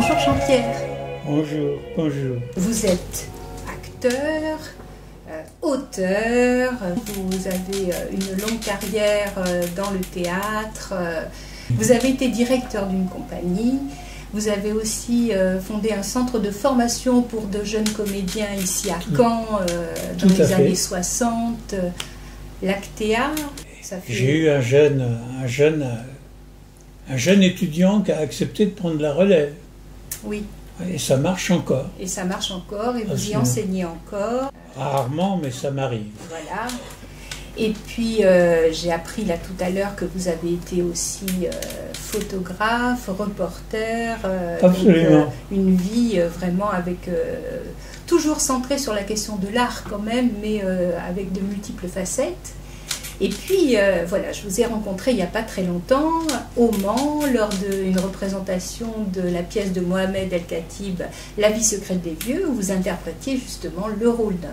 Bonjour Jean-Pierre. Bonjour, bonjour. Vous êtes acteur, auteur, vous avez une longue carrière dans le théâtre, vous avez été directeur d'une compagnie, vous avez aussi fondé un centre de formation pour de jeunes comédiens ici à Caen dans les années 60, l'Actea. J'ai eu un jeune étudiant qui a accepté de prendre la relève. Oui. Et ça marche encore. Et ça marche encore, et vous y enseignez encore. Rarement, mais ça m'arrive. Voilà. Et puis, j'ai appris là tout à l'heure que vous avez été aussi photographe, reporter. Absolument. Donc, une vie vraiment avec... toujours centrée sur la question de l'art quand même, mais avec de multiples facettes. Et puis, voilà, je vous ai rencontré il n'y a pas très longtemps, au Mans, lors d'une représentation de la pièce de Mohamed El-Khatib, La vie secrète des vieux, où vous interprétiez justement le rôle d'un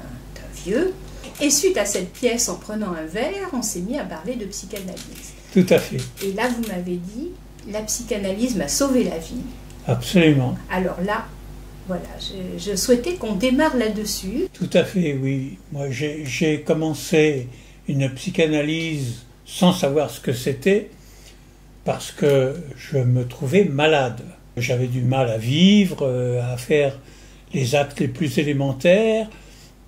vieux. Et suite à cette pièce, en prenant un verre, on s'est mis à parler de psychanalyse. Tout à fait. Et là, vous m'avez dit, la psychanalyse m'a sauvé la vie. Absolument. Alors là, voilà, je souhaitais qu'on démarre là-dessus. Tout à fait, oui. Moi, j'ai commencé une psychanalyse sans savoir ce que c'était, parce que je me trouvais malade. J'avais du mal à vivre, à faire les actes les plus élémentaires,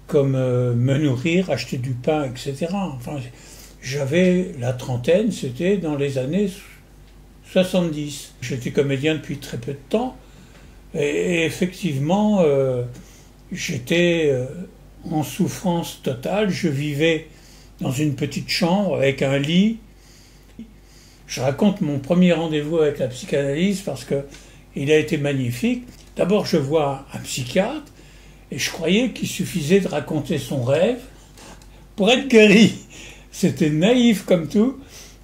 comme me nourrir, acheter du pain, etc. Enfin, j'avais la trentaine, c'était dans les années 70. J'étais comédien depuis très peu de temps, et effectivement, j'étais en souffrance totale. Je vivais dans une petite chambre avec un lit. Je raconte mon premier rendez-vous avec la psychanalyse parce que il a été magnifique. D'abord, je vois un psychiatre et je croyais qu'il suffisait de raconter son rêve pour être guéri. C'était naïf comme tout.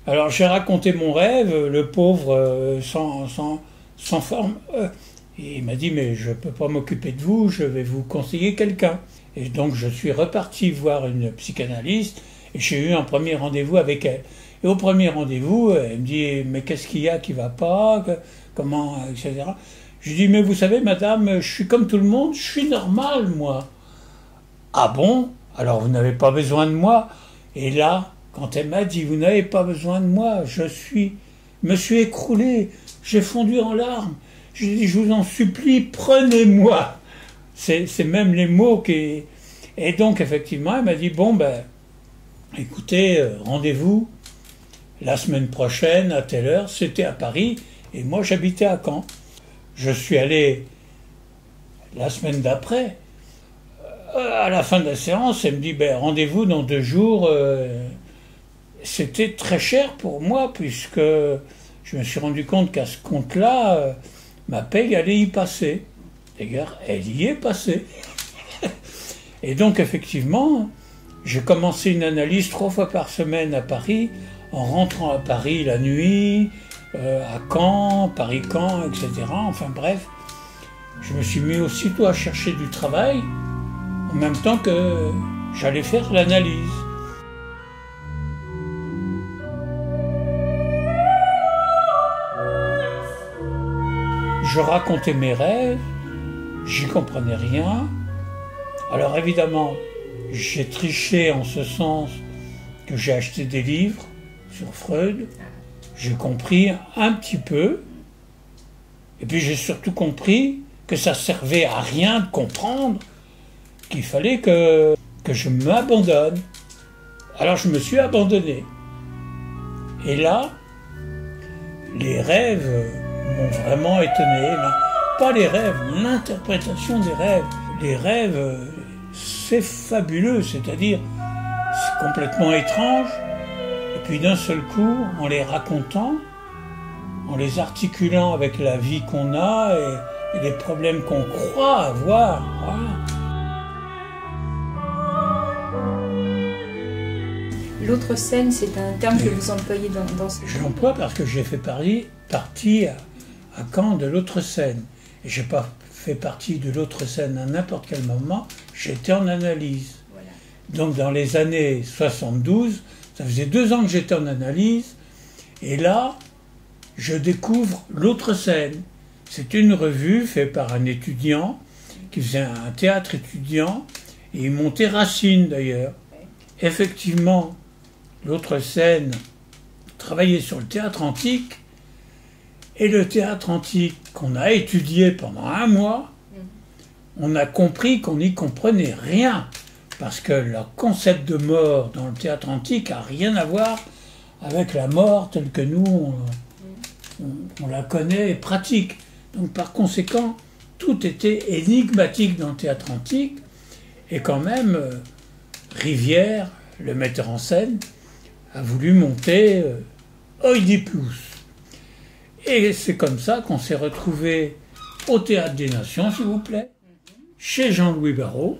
Alors j'ai raconté mon rêve, le pauvre sans forme. Et il m'a dit, mais je ne peux pas m'occuper de vous, je vais vous conseiller quelqu'un. Et donc je suis reparti voir une psychanalyste. Et j'ai eu un premier rendez-vous avec elle. Et au premier rendez-vous, elle me dit, mais qu'est-ce qu'il y a qui ne va pas, comment, etc. Je lui dis, mais vous savez, madame, je suis comme tout le monde, je suis normal, moi. Ah bon? Alors vous n'avez pas besoin de moi? Et là, quand elle m'a dit, vous n'avez pas besoin de moi, me suis écroulé, j'ai fondu en larmes. Je lui ai dit, je vous en supplie, prenez-moi. C'est même les mots qui... Et donc, effectivement, elle m'a dit, bon, ben, écoutez, rendez-vous la semaine prochaine à telle heure. C'était à Paris et moi j'habitais à Caen. Je suis allé la semaine d'après. À la fin de la séance, elle me dit, ben, rendez-vous dans 2 jours. C'était très cher pour moi puisque je me suis rendu compte qu'à ce compte-là, ma paye allait y passer. D'ailleurs, elle y est passée. Et donc, effectivement, j'ai commencé une analyse 3 fois par semaine à Paris, en rentrant à Paris la nuit, à Caen, Paris-Caen, etc. Enfin bref, je me suis mis aussitôt à chercher du travail, en même temps que j'allais faire l'analyse. Je racontais mes rêves, j'y comprenais rien. Alors évidemment, j'ai triché en ce sens que j'ai acheté des livres sur Freud. J'ai compris un petit peu. Et puis j'ai surtout compris que ça servait à rien de comprendre, qu'il fallait que je m'abandonne. Alors je me suis abandonné. Et là, les rêves m'ont vraiment étonné. Pas les rêves, l'interprétation des rêves. Les rêves, c'est fabuleux, c'est-à-dire c'est complètement étrange, et puis d'un seul coup, en les racontant, en les articulant avec la vie qu'on a et les problèmes qu'on croit avoir, voilà. L'autre scène, c'est un terme que vous employez dans ce... Je l'emploie parce que j'ai fait partie à Caen de l'autre scène. Et je n'ai pas fait partie de l'autre scène à n'importe quel moment, j'étais en analyse. Voilà. Donc dans les années 72, ça faisait 2 ans que j'étais en analyse, et là, je découvre l'autre scène. C'est une revue faite par un étudiant qui faisait un théâtre étudiant, et il montait Racine d'ailleurs. Effectivement, l'autre scène travaillait sur le théâtre antique, et le théâtre antique qu'on a étudié pendant un mois, on a compris qu'on n'y comprenait rien, parce que le concept de mort dans le théâtre antique n'a rien à voir avec la mort telle que nous, on la connaît et pratique. Donc par conséquent, tout était énigmatique dans le théâtre antique, et quand même, Rivière, le metteur en scène, a voulu monter Oedipus. Et c'est comme ça qu'on s'est retrouvé au Théâtre des Nations, s'il vous plaît, chez Jean-Louis Barrault,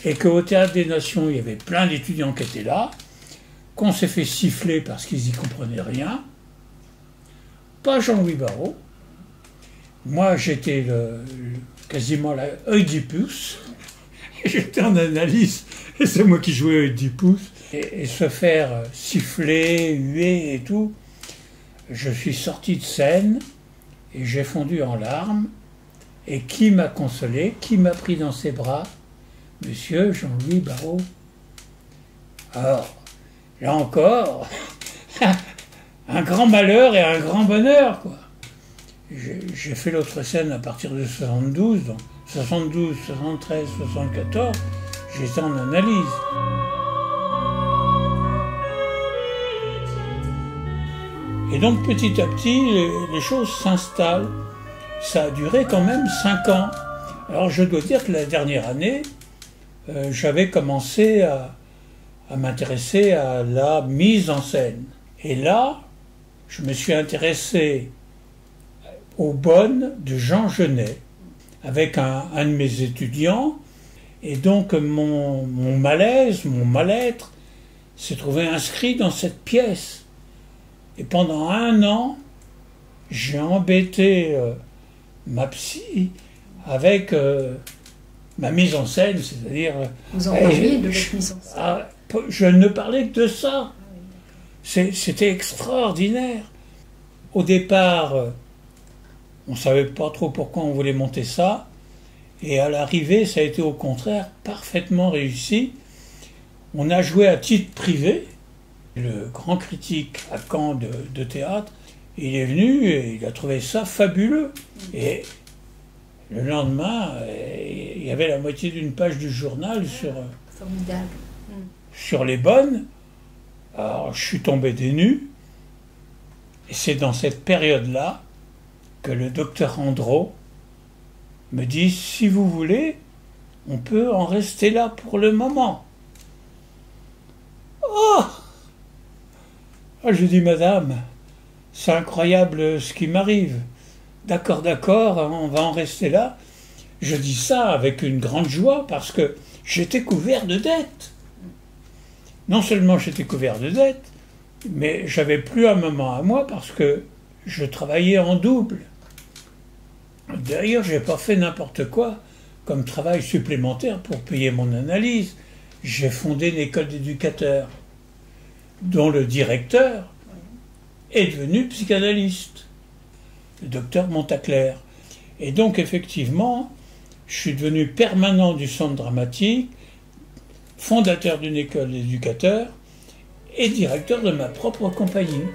et qu'au Théâtre des Nations, il y avait plein d'étudiants qui étaient là, qu'on s'est fait siffler parce qu'ils n'y comprenaient rien. Pas Jean-Louis Barrault. Moi, j'étais quasiment Oedipus. J'étais en analyse, et c'est moi qui jouais Oedipus. Et se faire siffler, huer et tout, je suis sorti de scène, et j'ai fondu en larmes. Et qui m'a consolé, qui m'a pris dans ses bras? Monsieur Jean-Louis Barrault. Alors, là encore, un grand malheur et un grand bonheur, quoi. J'ai fait l'autre scène à partir de 72, donc 72, 73, 74, j'étais en analyse. Et donc petit à petit, les choses s'installent. Ça a duré quand même 5 ans. Alors je dois dire que la dernière année, j'avais commencé à m'intéresser à la mise en scène. Et là, je me suis intéressé aux bonnes de Jean Genet, avec un de mes étudiants. Et donc mon malaise, mon mal-être, s'est trouvé inscrit dans cette pièce. Et pendant 1 an, j'ai embêté ma psy avec ma mise en scène, c'est-à-dire... Vous en parliez de votre mise en scène. Je ne parlais que de ça. C'était extraordinaire. Au départ, on ne savait pas trop pourquoi on voulait monter ça. Et à l'arrivée, ça a été au contraire parfaitement réussi. On a joué à titre privé. Le grand critique à Caen de théâtre, il est venu et il a trouvé ça fabuleux. Et le lendemain, il y avait la moitié d'une page du journal sur les bonnes. Alors je suis tombé des nues. Et c'est dans cette période-là que le docteur Andro me dit, si vous voulez, on peut en rester là pour le moment. Oh! Je dis, madame, c'est incroyable ce qui m'arrive. D'accord, on va en rester là. Je dis ça avec une grande joie parce que j'étais couvert de dettes. Non seulement j'étais couvert de dettes, mais j'avais plus un moment à moi parce que je travaillais en double. D'ailleurs, je n'ai pas fait n'importe quoi comme travail supplémentaire pour payer mon analyse. J'ai fondé une école d'éducateurs, dont le directeur est devenu psychanalyste, le docteur Montaclair. Et donc, effectivement, je suis devenu permanent du centre dramatique, fondateur d'une école d'éducateurs et directeur de ma propre compagnie.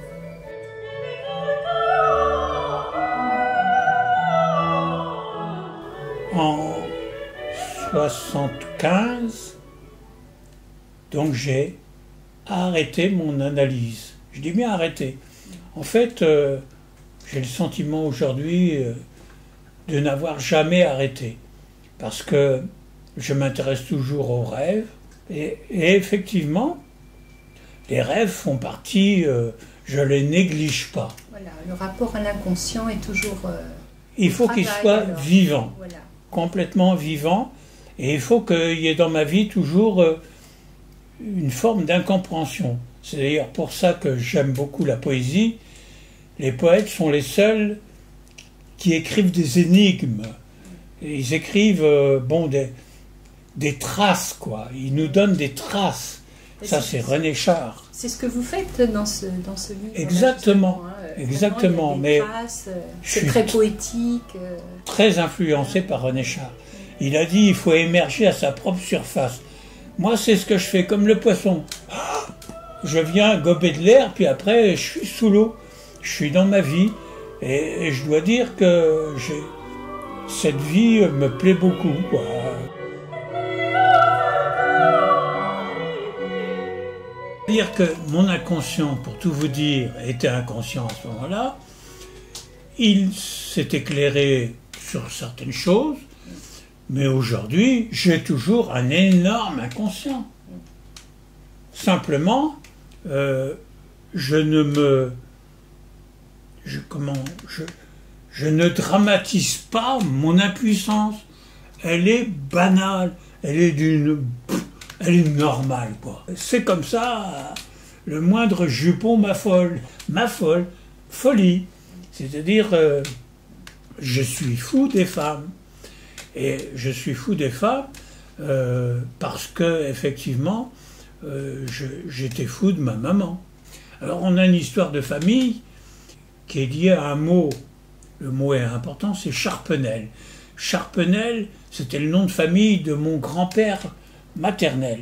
En 75, donc j'ai arrêté mon analyse. Je dis bien arrêté. En fait, j'ai le sentiment aujourd'hui de n'avoir jamais arrêté. Parce que je m'intéresse toujours aux rêves. Et effectivement, les rêves font partie, je ne les néglige pas. Voilà, le rapport à l'inconscient est toujours... il faut qu'il soit vivant, voilà. Complètement vivant. Et il faut qu'il y ait dans ma vie toujours une forme d'incompréhension. C'est d'ailleurs pour ça que j'aime beaucoup la poésie. Les poètes sont les seuls qui écrivent des énigmes. Et ils écrivent des traces, quoi. Ils nous donnent des traces. Ça, c'est René Char. C'est ce que vous faites dans ce livre. Exactement, exactement. Mais c'est très poétique. Très influencé par René Char. Il a dit il faut émerger à sa propre surface. Moi, c'est ce que je fais, comme le poisson. Je viens gober de l'air, puis après, je suis sous l'eau. Je suis dans ma vie. Et je dois dire que cette vie me plaît beaucoup, quoi. Dire que mon inconscient, pour tout vous dire, était inconscient à ce moment-là. Il s'est éclairé sur certaines choses, mais aujourd'hui, j'ai toujours un énorme inconscient. Simplement, je ne dramatise pas mon impuissance. Elle est banale, elle est normale, quoi. C'est comme ça, le moindre jupon m'affole. Folie. C'est-à-dire, je suis fou des femmes. Et je suis fou des femmes parce que, effectivement, j'étais fou de ma maman. Alors, on a une histoire de famille qui est liée à un mot. Le mot est important, c'est Charpenel. Charpenel, c'était le nom de famille de mon grand-père maternel.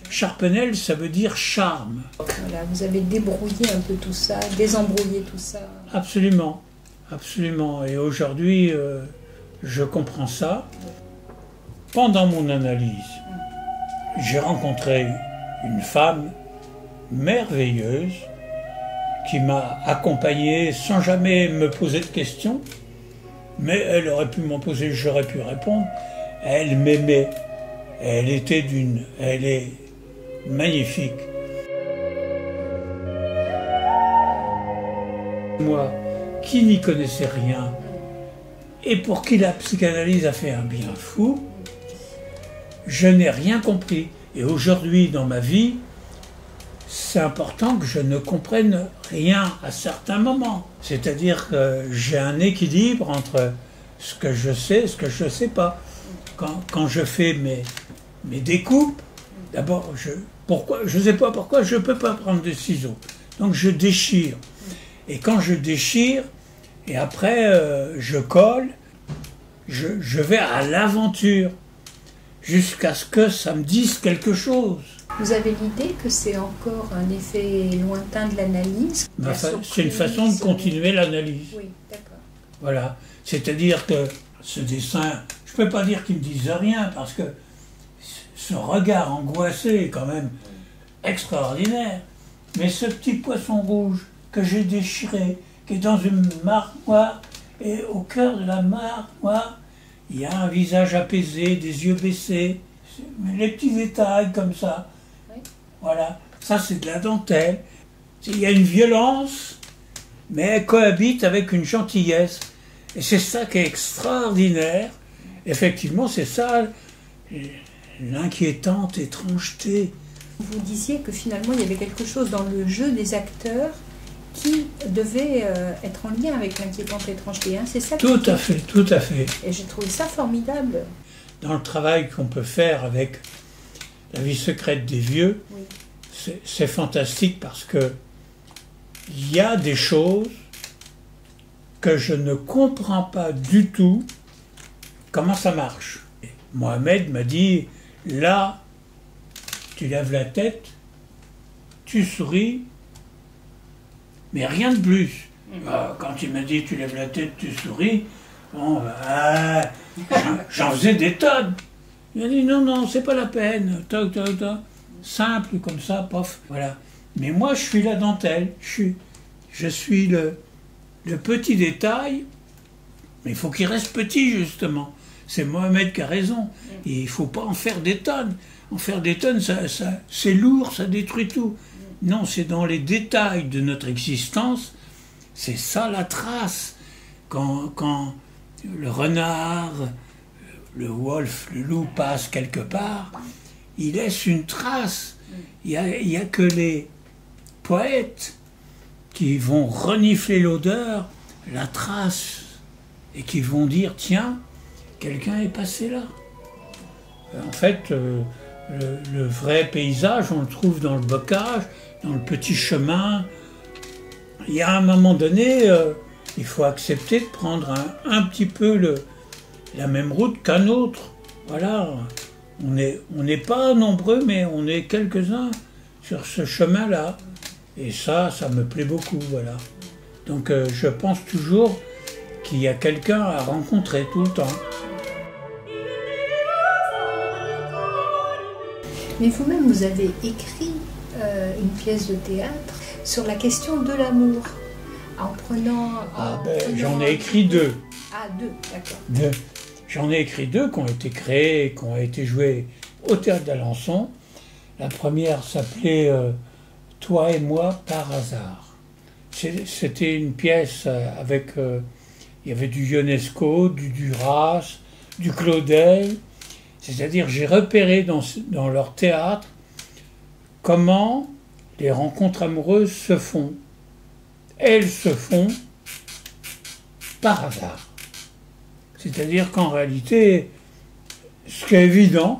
Charpenel, ça veut dire charme. Voilà, vous avez débrouillé un peu tout ça, désembrouillé tout ça. Absolument, absolument. Et aujourd'hui, je comprends ça. Pendant mon analyse, j'ai rencontré une femme merveilleuse qui m'a accompagné sans jamais me poser de questions, mais elle aurait pu m'en poser, j'aurais pu répondre. Elle m'aimait. Elle est magnifique. Moi, qui n'y connaissais rien, et pour qui la psychanalyse a fait un bien fou, je n'ai rien compris. Et aujourd'hui, dans ma vie, c'est important que je ne comprenne rien à certains moments. C'est-à-dire que j'ai un équilibre entre ce que je sais et ce que je ne sais pas. Quand je fais mes découpes, d'abord, je ne sais pas pourquoi, je ne peux pas prendre de ciseaux. Donc je déchire. Et quand je déchire, et après je colle, je vais à l'aventure, jusqu'à ce que ça me dise quelque chose. Vous avez l'idée que c'est encore un effet lointain de l'analyse? C'est une façon de continuer l'analyse. Oui, d'accord. Voilà. C'est-à-dire que ce dessin, je ne peux pas dire qu'il ne me dise rien, parce que ce regard angoissé est quand même extraordinaire. Mais ce petit poisson rouge que j'ai déchiré, qui est dans une mare noire, et au cœur de la mare noire, il y a un visage apaisé, des yeux baissés, les petits détails comme ça. Oui. Voilà, ça c'est de la dentelle. Il y a une violence, mais elle cohabite avec une gentillesse. Et c'est ça qui est extraordinaire. Effectivement, c'est ça l'inquiétante étrangeté. Vous disiez que finalement il y avait quelque chose dans le jeu des acteurs qui devait être en lien avec l'inquiétante étrangeté. Hein? C'est ça? Tout à fait, tout à fait. Et j'ai trouvé ça formidable. Dans le travail qu'on peut faire avec La vie secrète des vieux, oui, c'est fantastique parce que il y a des choses que je ne comprends pas du tout comment ça marche. Mohamed m'a dit, là, tu lèves la tête, tu souris, mais rien de plus. Quand il m'a dit, tu lèves la tête, tu souris, bon, j'en faisais des tonnes. Il m'a dit, non, non, c'est pas la peine, toc, toc, toc. Simple comme ça, pof, voilà. Mais moi, je suis la dentelle, je suis le petit détail, mais il faut qu'il reste petit, justement. C'est Mohamed qui a raison. Et il ne faut pas en faire des tonnes. En faire des tonnes, c'est lourd, ça détruit tout. Non, c'est dans les détails de notre existence, c'est ça la trace. Quand le renard, le wolf, le loup passe quelque part, il laisse une trace. Il n'y a que les poètes qui vont renifler l'odeur, la trace, et qui vont dire, tiens, quelqu'un est passé là. En fait, Le vrai paysage, on le trouve dans le bocage, dans le petit chemin. Il y a un moment donné, il faut accepter de prendre un petit peu la même route qu'un autre. Voilà, on n'est pas nombreux, mais on est quelques-uns sur ce chemin-là. Et ça me plaît beaucoup, voilà. Donc je pense toujours qu'il y a quelqu'un à rencontrer tout le temps. Mais vous-même, vous avez écrit une pièce de théâtre sur la question de l'amour, en prenant... J'en ai écrit 2. Ah, 2, d'accord. J'en ai écrit 2 qui ont été créés, qui ont été joués au Théâtre d'Alençon. La première s'appelait Toi et moi par hasard. C'était une pièce avec... il y avait du Ionesco, du Duras, du Claudel. C'est-à-dire, j'ai repéré dans leur théâtre comment les rencontres amoureuses se font. Elles se font par hasard. C'est-à-dire qu'en réalité, ce qui est évident,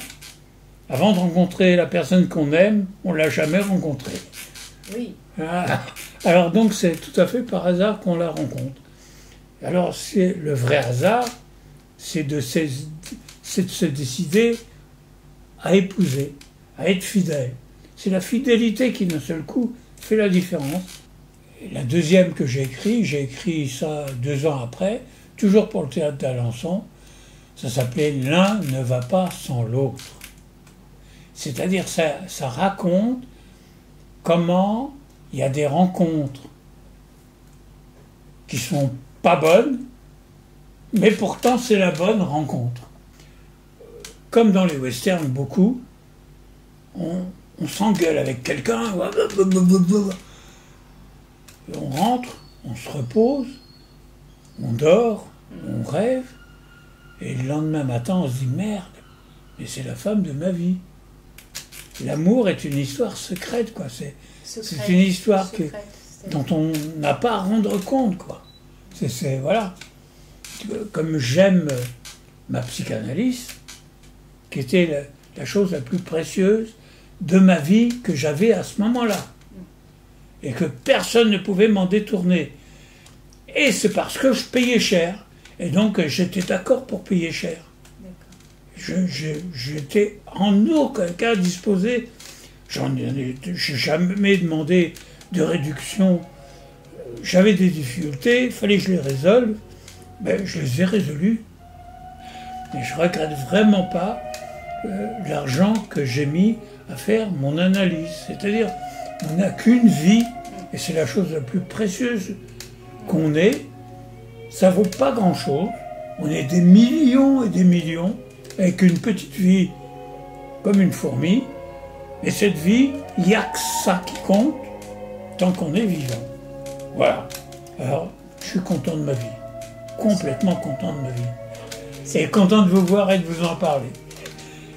avant de rencontrer la personne qu'on aime, on ne l'a jamais rencontrée. Oui. Alors donc, c'est tout à fait par hasard qu'on la rencontre. Alors, c'est le vrai hasard, c'est de se décider à épouser, à être fidèle. C'est la fidélité qui, d'un seul coup, fait la différence. Et la deuxième que j'ai écrit ça 2 ans après, toujours pour le Théâtre d'Alençon, ça s'appelait « L'un ne va pas sans l'autre ». C'est-à-dire, ça raconte comment il y a des rencontres qui sont pas bonnes, mais pourtant c'est la bonne rencontre. Comme dans les westerns, beaucoup, on s'engueule avec quelqu'un, on rentre, on se repose, on dort, on rêve, et le lendemain matin on se dit merde, mais c'est la femme de ma vie. L'amour est une histoire secrète, quoi. C'est une histoire dont on n'a pas à rendre compte, quoi. Voilà. Comme j'aime ma psychanalyse, qui était la chose la plus précieuse de ma vie que j'avais à ce moment-là. Et que personne ne pouvait m'en détourner. Et c'est parce que je payais cher. Et donc j'étais d'accord pour payer cher. J'étais en aucun cas disposé, j'ai jamais demandé de réduction. J'avais des difficultés, il fallait que je les résolve, ben, je les ai résolues. Et je ne regrette vraiment pas l'argent que j'ai mis à faire mon analyse. C'est-à-dire, on n'a qu'une vie, et c'est la chose la plus précieuse qu'on ait. Ça ne vaut pas grand-chose. On est des millions et des millions, avec une petite vie comme une fourmi. Et cette vie, il n'y a que ça qui compte, tant qu'on est vivant. Voilà. Alors, je suis content de ma vie. Complètement content de ma vie. Et content de vous voir et de vous en parler.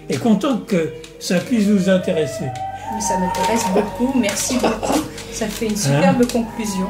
Et content que ça puisse vous intéresser. Ça m'intéresse beaucoup, merci beaucoup. Ça fait une superbe conclusion.